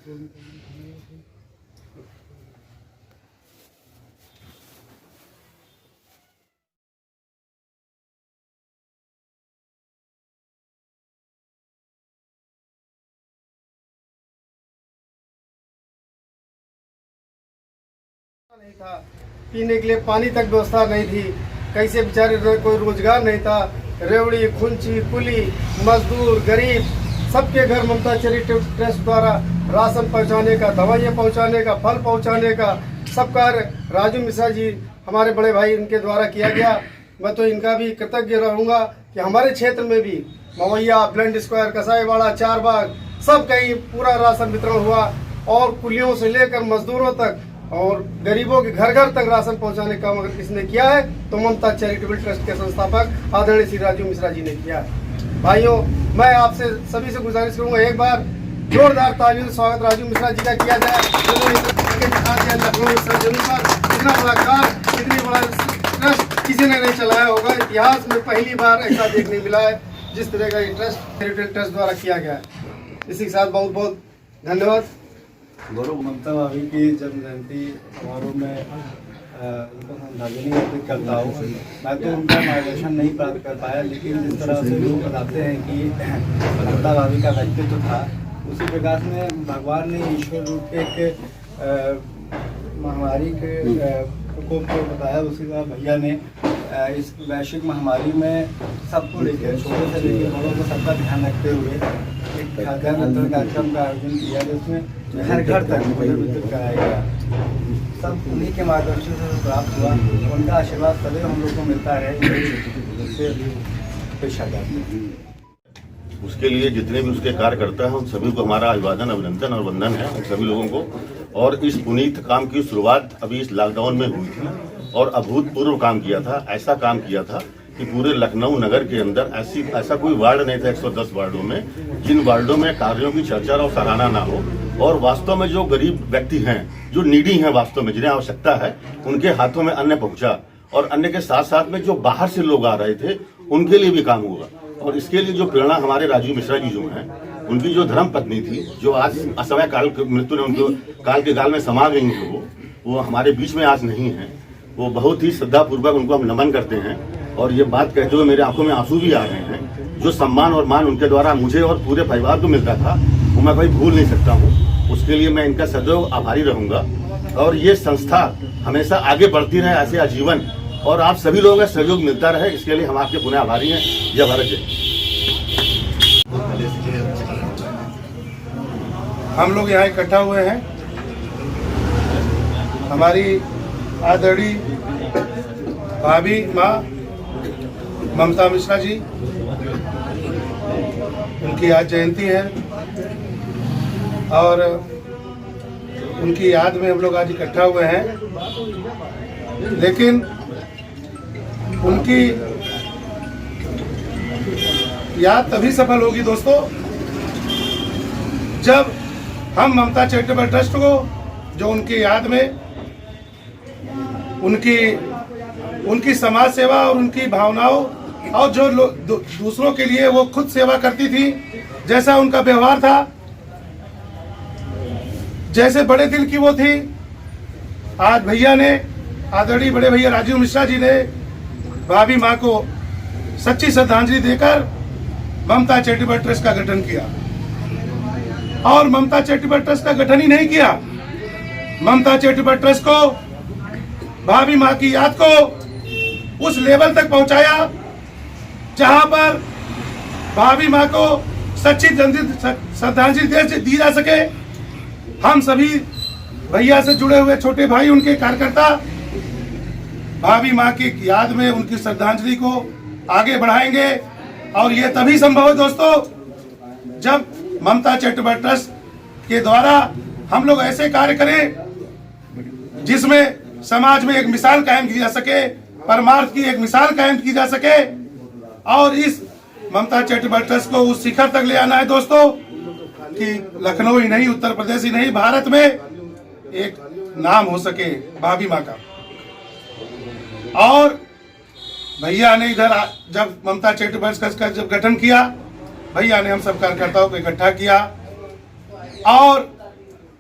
नहीं था, पीने के लिए पानी तक व्यवस्था नहीं थी। कैसे बेचारे कोई रोजगार नहीं था। रेवड़ी, खुंची, कुली, मजदूर, गरीब सबके घर ममता चैरिटेबल ट्रस्ट द्वारा राशन पहुंचाने का, दवाइयाँ पहुंचाने का, फल पहुंचाने का सब कार्य राजू मिश्रा जी हमारे बड़े भाई इनके द्वारा किया गया। मैं तो इनका भी कृतज्ञ रहूँगा कि हमारे क्षेत्र में भी मवैया, ब्लैंड स्क्वायर, कसाईवाड़ा, चारबाग सब कहीं पूरा राशन वितरण हुआ और कुलियों से लेकर मजदूरों तक और गरीबों के घर घर तक राशन पहुंचाने का अगर किसने किया है तो ममता चैरिटेबल ट्रस्ट के संस्थापक आदरणीय श्री राजू मिश्रा जी ने किया है। भाइयों, मैं आपसे सभी से गुजारिश करूंगा, एक बार जोरदार तालियों से स्वागत राजू मिश्रा जी का किया जाए। लखनऊ इतना बड़ा कार्य, इतनी बड़ा ट्रस्ट किसी ने नहीं चलाया होगा। इतिहास में पहली बार ऐसा देखने मिला है जिस तरह का ये ट्रस्ट चैरिटेबल ट्रस्ट द्वारा किया गया है। इसी के साथ बहुत बहुत धन्यवाद। गौरव ममता भाभी की जन्म जयंती समारोह में उनको श्रद्धांजलि अर्पित करता हूँ। मैं तो उनका मार्गदर्शन नहीं प्राप्त कर पाया, लेकिन जिस तरह से लोग बताते हैं कि ममता भाभी का व्यक्तित्व था, उसी प्रकार में भगवान ने ईश्वर रूप के एक महामारी के प्रकोप को बताया। उसी तरह भैया ने इस वैश्विक महामारी में सबको लेकर, छोटे से लेकर बड़ों को सबका ध्यान रखते हुए एक खाद्यान्न वितरण कार्यक्रम का आयोजन किया, जिसमें घर घर तक वितरित कराया गया। सब उन्हीं के मार्गदर्शन से प्राप्त हुआ। उनका आशीर्वाद सदैव हम लोग को मिलता है। पेशा उसके लिए जितने भी उसके कार्यकर्ता हैं उन सभी को हमारा अभिवादन, अभिनंदन और वंदन है उन सभी लोगों को। और इस पुनीत काम की शुरुआत अभी इस लॉकडाउन में हुई थी और अभूतपूर्व काम किया था। ऐसा काम किया था कि पूरे लखनऊ नगर के अंदर ऐसा कोई वार्ड नहीं था 110 वार्डों में जिन वार्डों में कार्यों की चर्चा और सराहना ना हो। और वास्तव में जो गरीब व्यक्ति हैं, जो नीडी हैं, वास्तव में जिन्हें आवश्यकता है, उनके हाथों में अन्न पहुंचा। और अन्न के साथ साथ में जो बाहर से लोग आ रहे थे उनके लिए भी काम हुआ। और इसके लिए जो प्रेरणा हमारे राजू मिश्रा जी जो हैं, उनकी जो धर्म पत्नी थी, जो आज असमय काल मृत्यु ने उनको काल के गाल में समा गई थी, वो हमारे बीच में आज नहीं है। वो बहुत ही श्रद्धापूर्वक उनको हम नमन करते हैं। और ये बात कहते हुए मेरे आंखों में आंसू भी आ रहे हैं। जो सम्मान और मान उनके द्वारा मुझे और पूरे परिवार को मिलता था वो मैं कभी भूल नहीं सकता हूँ। उसके लिए मैं इनका सदैव आभारी रहूंगा। और ये संस्था हमेशा आगे बढ़ती रहे ऐसे आजीवन, और आप सभी लोगों का सहयोग मिलता रहे, इसके लिए हम आपके पुनः आभारी हैं। जय भारत जय। हम लोग यहाँ इकट्ठा हुए हैं, हमारी आदरणीय भाभी माँ ममता मिश्रा जी, उनकी आज जयंती है और उनकी याद में हम लोग आज इकट्ठा हुए हैं। लेकिन उनकी याद तभी सफल होगी दोस्तों जब हम ममता चैरिटेबल ट्रस्ट को, जो उनकी याद में उनकी समाज सेवा और उनकी भावनाओं और जो दूसरों के लिए वो खुद सेवा करती थी, जैसा उनका व्यवहार था, जैसे बड़े दिल की वो थी, आज भैया ने, आदरणीय बड़े भैया राजू मिश्रा जी ने भाभी माँ को सच्ची श्रद्धांजलि देकर ममता चैरिटेबल ट्रस्ट का गठन किया। और ममता चैरिटेबल ट्रस्ट का गठन ही नहीं किया, ममता चैरिटेबल ट्रस्ट को, भाभी माँ की याद को उस लेवल तक पहुंचाया जहां पर भाभी माँ को सच्ची श्रद्धांजलि दी जा सके। हम सभी भैया से जुड़े हुए छोटे भाई, उनके कार्यकर्ता भाभी माँ की याद में उनकी श्रद्धांजलि को आगे बढ़ाएंगे। और ये तभी संभव है दोस्तों जब ममता चैरिटेबल ट्रस्ट के द्वारा हम लोग ऐसे कार्य करें जिसमें समाज में एक मिसाल कायम की जा सके, परमार्थ की एक मिसाल कायम की जा सके। और इस ममता चैरिटेबल ट्रस्ट को उस शिखर तक ले आना है दोस्तों कि लखनऊ ही नहीं, उत्तर प्रदेश ही नहीं, भारत में एक नाम हो सके भाभी माँ का। और भैया ने इधर जब ममता चैरिटेबल ट्रस्ट का जब गठन किया, भैया ने हम सब कार्यकर्ताओं को इकट्ठा किया और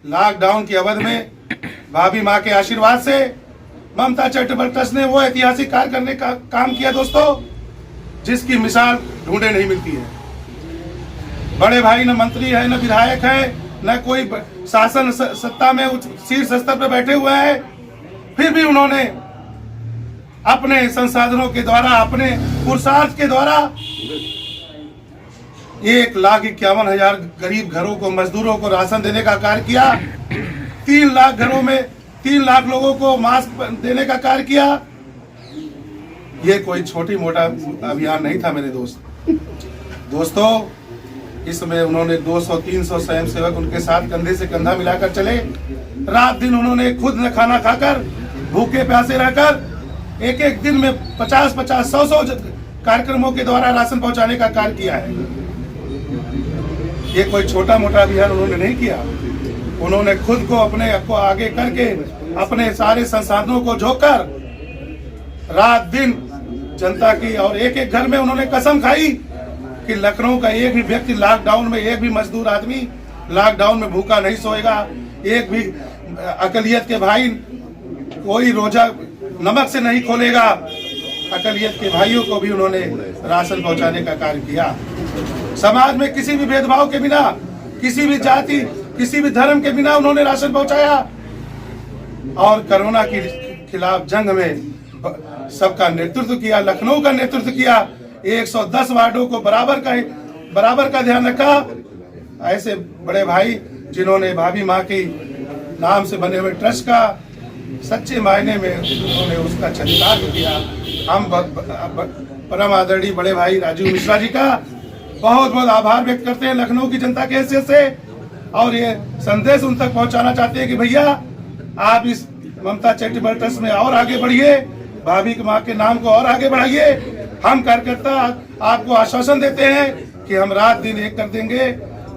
लॉकडाउन की अवधि में भाभी माँ के आशीर्वाद से ममता चैरिटेबल ट्रस्ट ने वो ऐतिहासिक कार्य करने का काम किया दोस्तों, जिसकी मिसाल ढूंढे नहीं मिलती है। बड़े भाई न मंत्री है, न विधायक है, न कोई शासन सत्ता में शीर्ष स्तर पर बैठे हुए हैं, फिर भी उन्होंने अपने संसाधनों के द्वारा, अपने पुरुषार्थ के द्वारा 1,51,000 गरीब घरों को, मजदूरों को राशन देने का कार्य किया। 3 लाख घरों में 3 लाख लोगों को मास्क देने का कार्य किया। ये कोई छोटी मोटा अभियान नहीं था मेरे दोस्तों। इसमें उन्होंने 200-300 स्वयंसेवक उनके साथ कंधे से कंधा मिलाकर चले। रात दिन उन्होंने खुद न खाना खाकर, भूखे प्यासे रहकर एक दिन में 50-50, 100-100 कार्यक्रमों के द्वारा राशन पहुंचाने का कार्य किया है। ये कोई छोटा मोटा अभियान उन्होंने नहीं किया। उन्होंने खुद को अपने को आगे करके, अपने सारे संसाधनों को झोंककर रात दिन जनता की, और एक घर में उन्होंने कसम खाई कि लखनऊ का एक भी व्यक्ति लॉकडाउन में, एक भी मजदूर आदमी लॉकडाउन में भूखा नहीं सोएगा। एक भी अकलियत के भाई कोई रोजा नमक से नहीं खोलेगा। अकलियत के भाइयों को भी उन्होंने राशन पहुंचाने का कार्य किया। समाज में किसी भी भेदभाव के बिना, किसी भी जाति, किसी भी धर्म के बिना उन्होंने राशन पहुंचाया। और कोरोना के खिलाफ जंग में सबका नेतृत्व किया, लखनऊ का नेतृत्व किया। 110 वार्डों को बराबर का ध्यान रखा। ऐसे बड़े भाई जिन्होंने भाभी माँ की नाम से बने हुए ट्रस्ट का सच्चे मायने में उन्होंने उसका चरितार्थ किया। हम परम आदरणीय बड़े भाई राजीव मिश्रा जी का बहुत बहुत आभार व्यक्त करते हैं लखनऊ की जनता के हैसियत से, और ये संदेश उन तक पहुंचाना चाहते हैं कि भैया आप इस ममता चैरिटेबल ट्रस्ट में और आगे बढ़िए, भाभी माँ के नाम को और आगे बढ़ाइए। हम कार्यकर्ता आपको आश्वासन देते हैं कि हम रात दिन एक कर देंगे।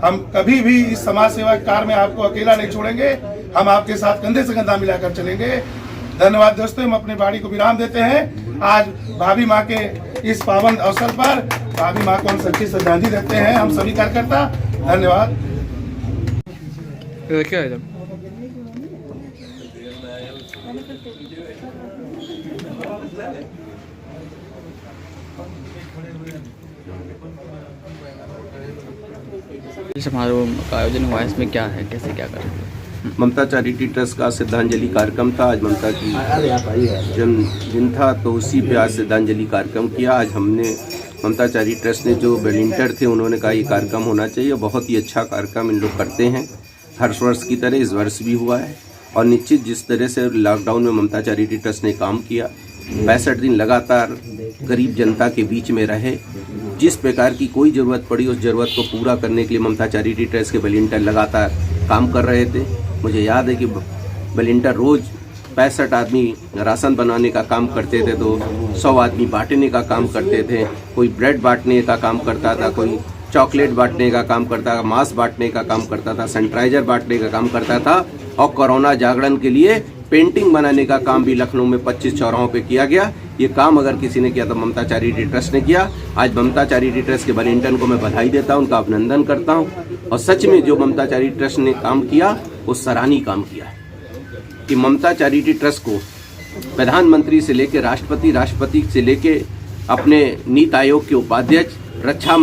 हम कभी भी इस समाज सेवा कार्य में आपको अकेला नहीं छोड़ेंगे। हम आपके साथ कंधे से कंधा मिलाकर चलेंगे। धन्यवाद दोस्तों। हम अपनी वाणी को विराम देते हैं। आज भाभी माँ के इस पावन अवसर पर भाभी माँ को हम सच्ची श्रद्धांजलि देते हैं, हम सभी कार्यकर्ता। धन्यवाद। क्या है समारोह का आयोजन हुआ है, इसमें क्या है, कैसे क्या करेंगे? ममता चैरिटी ट्रस्ट का श्रद्धांजलि कार्यक्रम था। आज ममता की जन्मदिन था, तो उसी पे आज श्रद्धांजलि कार्यक्रम किया। आज हमने ममता चैरिटी ट्रस्ट ने जो वॉलंटियर थे उन्होंने कहा ये कार्यक्रम होना चाहिए। बहुत ही अच्छा कार्यक्रम इन लोग करते हैं, हर वर्ष की तरह इस वर्ष भी हुआ है। और निश्चित जिस तरह से लॉकडाउन में ममता चैरिटी ट्रस्ट ने काम किया, 65 दिन लगातार गरीब जनता के बीच में रहे, जिस प्रकार की कोई ज़रूरत पड़ी उस ज़रूरत को पूरा करने के लिए ममता चैरिटी ट्रस्ट के वॉलंटियर लगातार काम कर रहे थे। मुझे याद है कि वॉलंटियर रोज़ 65 आदमी राशन बनाने का काम करते थे, तो 100 आदमी बांटने का काम करते थे। कोई ब्रेड बांटने का काम करता था, कोई चॉकलेट बांटने का काम करता था, मास्क बांटने का काम करता था, सैनिटाइजर बांटने का काम करता था। और कोरोना जागरण के लिए पेंटिंग बनाने का काम भी लखनऊ में 25 चौराहों पे किया गया। ये काम अगर किसी ने किया तो ममता चैरिटी ट्रस्ट ने किया। आज ममता चैरिटी ट्रस्ट के वॉलंटियर को मैं बधाई देता हूँ, उनका अभिनंदन करता हूँ। और सच में जो ममता चैरिटी ट्रस्ट ने काम किया वो सराहनीय काम किया है कि ममता चैरिटी ट्रस्ट को प्रधानमंत्री से लेकर राष्ट्रपति से लेकर अपने नीति आयोग के उपाध्यक्ष, रक्षा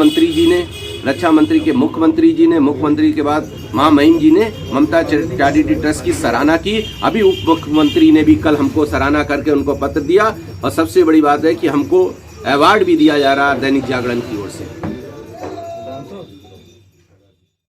मंत्री के मुख्यमंत्री के बाद महामहिम जी ने ममता चैरिटी ट्रस्ट की सराहना की। अभी उप मुख्यमंत्री ने भी कल हमको सराहना करके उनको पत्र दिया। और सबसे बड़ी बात है कि हमको अवार्ड भी दिया जा रहा है दैनिक जागरण की ओर से।